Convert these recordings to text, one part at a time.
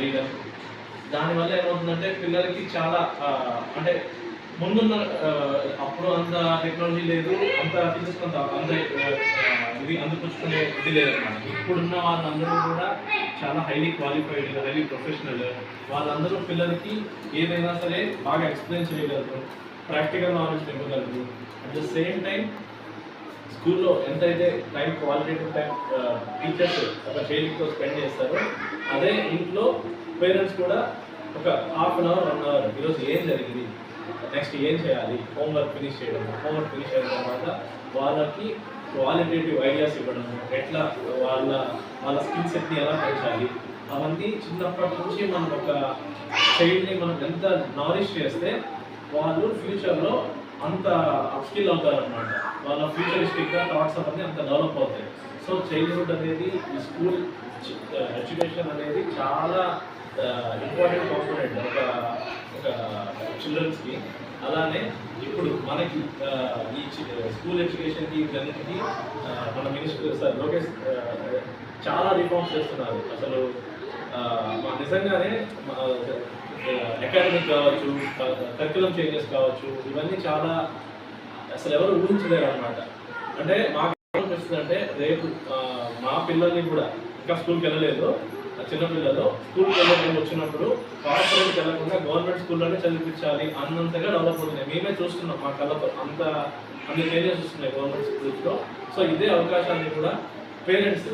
శరీరం. దానివల్ల ఏమవుతుందంటే పిల్లలకి చాలా అంటే ముందున్న అప్పుడు అంత టెక్నాలజీ లేదు, అంత టీచర్స్ అంత ఇది అందిపుచ్చుకునే ఇది లేదన్నమాట. ఇప్పుడున్న వాళ్ళందరూ కూడా చాలా హైలీ క్వాలిఫైడ్, హైలీ ప్రొఫెషనల్. వాళ్ళందరూ పిల్లలకి ఏదైనా సరే బాగా ఎక్స్ప్లెయిన్ చేయగలరు, ప్రాక్టికల్ నాలెడ్జ్ ఇవ్వగలరు. అట్ ద సేమ్ టైం స్కూల్లో ఎంతైతే టైం క్వాలిటేటివ్ టైం టీచర్స్ ఒక చైల్డ్తో స్పెండ్ చేస్తారో అదే ఇంట్లో పేరెంట్స్ కూడా ఒక హాఫ్ అన్ అవర్ 1 అవర్ ఈరోజు ఏం జరిగింది, నెక్స్ట్ ఏం చేయాలి, హోంవర్క్ ఫినిష్ చేయడం, హోంవర్క్ ఫినిష్ అయిన తర్వాత వాళ్ళకి క్వాలిటేటివ్ ఐడియాస్ ఇవ్వడం, ఎట్లా వాళ్ళ స్కిల్ సెట్ని ఎలా పెంచాలి, అవన్నీ చిన్నప్పటి నుంచి మనం ఒక చైల్డ్ని మనం ఎంత నారిష్ చేస్తే వాళ్ళు ఫ్యూచర్లో అంత అప్స్కిల్ అవుతారనమాట. వాళ్ళ ఫ్యూచరిస్టిక్గా థాట్స్ అవన్నీ అంత డెవలప్ అవుతాయి. సో చైల్డ్హుడ్ అనేది ఈ స్కూల్ ఎడ్యుకేషన్ అనేది చాలా ఇంపార్టెంట్ కాంపోనెంట్ ఒక చిల్డ్రన్స్కి. అలానే ఇప్పుడు మనకి ఈ స్కూల్ ఎడ్యుకేషన్కి వీటన్నిటికీ మన మినిస్టర్ సార్ లోకేష్ చాలా రిఫార్మ్స్ చేస్తున్నారు. అసలు నిజంగానే అకాడమిక్ కావచ్చు, కరిక్యులం చేంజెస్ కావచ్చు, ఇవన్నీ చాలా అసలు ఎవరు ఊహించలేరు అనమాట. అంటే మాకు ఏమనిపిస్తుందంటే రేపు మా పిల్లల్ని కూడా ఇంకా స్కూల్కి వెళ్ళలేదు, చిన్నపిల్లలు స్కూల్కి వెళ్ళడం వచ్చినప్పుడు కార్పొరేట్కి వెళ్ళకుండా గవర్నమెంట్ స్కూల్లోనే చదివించాలి అన్నంతగా డెవలప్ అవుతున్నాయి. మేమే చూస్తున్నాం మా కళ్ళతో, అన్ని చేంజెస్ వస్తున్నాయి గవర్నమెంట్ స్కూల్స్లో. సో ఇదే అవకాశాన్ని కూడా పేరెంట్స్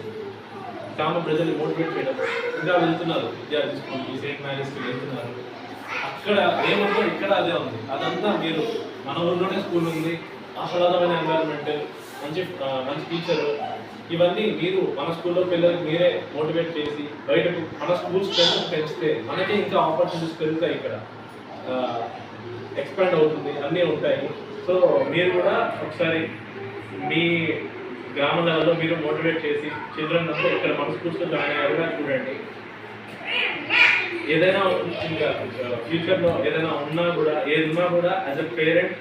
గ్రామ ప్రజల్ని మోటివేట్ చేయడం, ఇంకా వెళ్తున్నారు విద్యార్థి స్కూల్కి, సెయింట్ మ్యారీస్కి వెళ్తున్నారు. అక్కడ ఏముందో ఇక్కడ అదే ఉంది. అదంతా మీరు మన ఊళ్ళోనే స్కూల్ ఉంది, ఆహ్లాదమైన ఎన్వైరన్మెంట్, మంచి టీచరు, ఇవన్నీ మీరు మన స్కూల్లో పిల్లలకి మీరే మోటివేట్ చేసి బయటకు మన స్కూల్ స్ట్రెంత్ పెంచితే మనకి ఇంకా ఆపర్చునిటీస్ పెరుగుతాయి, ఇక్కడ ఎక్స్పాండ్ అవుతుంది, అన్నీ ఉంటాయి. సో మీరు కూడా ఒకసారి మీ గ్రామ లెవెల్లో మీరు మోటివేట్ చేసి చిల్డ్రన్ అంతా ఇక్కడ మన స్కూల్స్లో జాయిన్ అయ్యేలా చూడండి. ఏదైనా ఇంకా ఫ్యూచర్లో ఏదైనా ఉన్నా కూడా యాజ్ అ పేరెంట్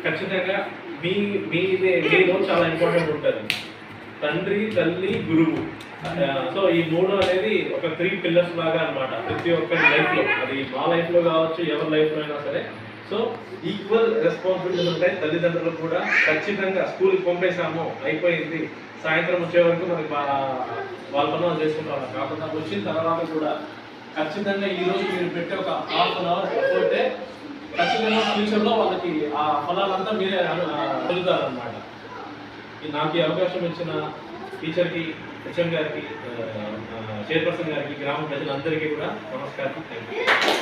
ఖచ్చితంగా మీలో చాలా ఇంపార్టెంట్ ఉంటుంది. తండ్రి, తల్లి, గురువు. సో ఈ 3 అనేది ఒక 3 పిల్లర్స్ లాగా అనమాట ప్రతి ఒక్కరి లైఫ్లో. అది మా లైఫ్లో కావచ్చు, ఎవరి లైఫ్లో అయినా సరే. సో ఈక్వల్ రెస్పాన్సిబిలిటీస్ ఉంటాయి. తల్లిదండ్రులు కూడా ఖచ్చితంగా స్కూల్కి పంపేసాము, అయిపోయింది, సాయంత్రం వచ్చే వరకు మనకి వాళ్ళ పనులు చేసుకుంటాం కాకుండా వచ్చిన తర్వాత కూడా ఖచ్చితంగా ఈరోజు మీరు పెట్టే ఒక హాఫ్ అన్ అవర్ అయిపోతే ఖచ్చితంగా ఫ్యూచర్లో వాళ్ళకి ఆ ఫలాలంతా మీరే పొందుతారనమాట. నాకు ఈ అవకాశం ఇచ్చిన టీచర్కి, హెచ్ఎం గారికి, చైర్పర్సన్ గారికి, గ్రామ ప్రజలందరికీ కూడా నమస్కారం. Thank you.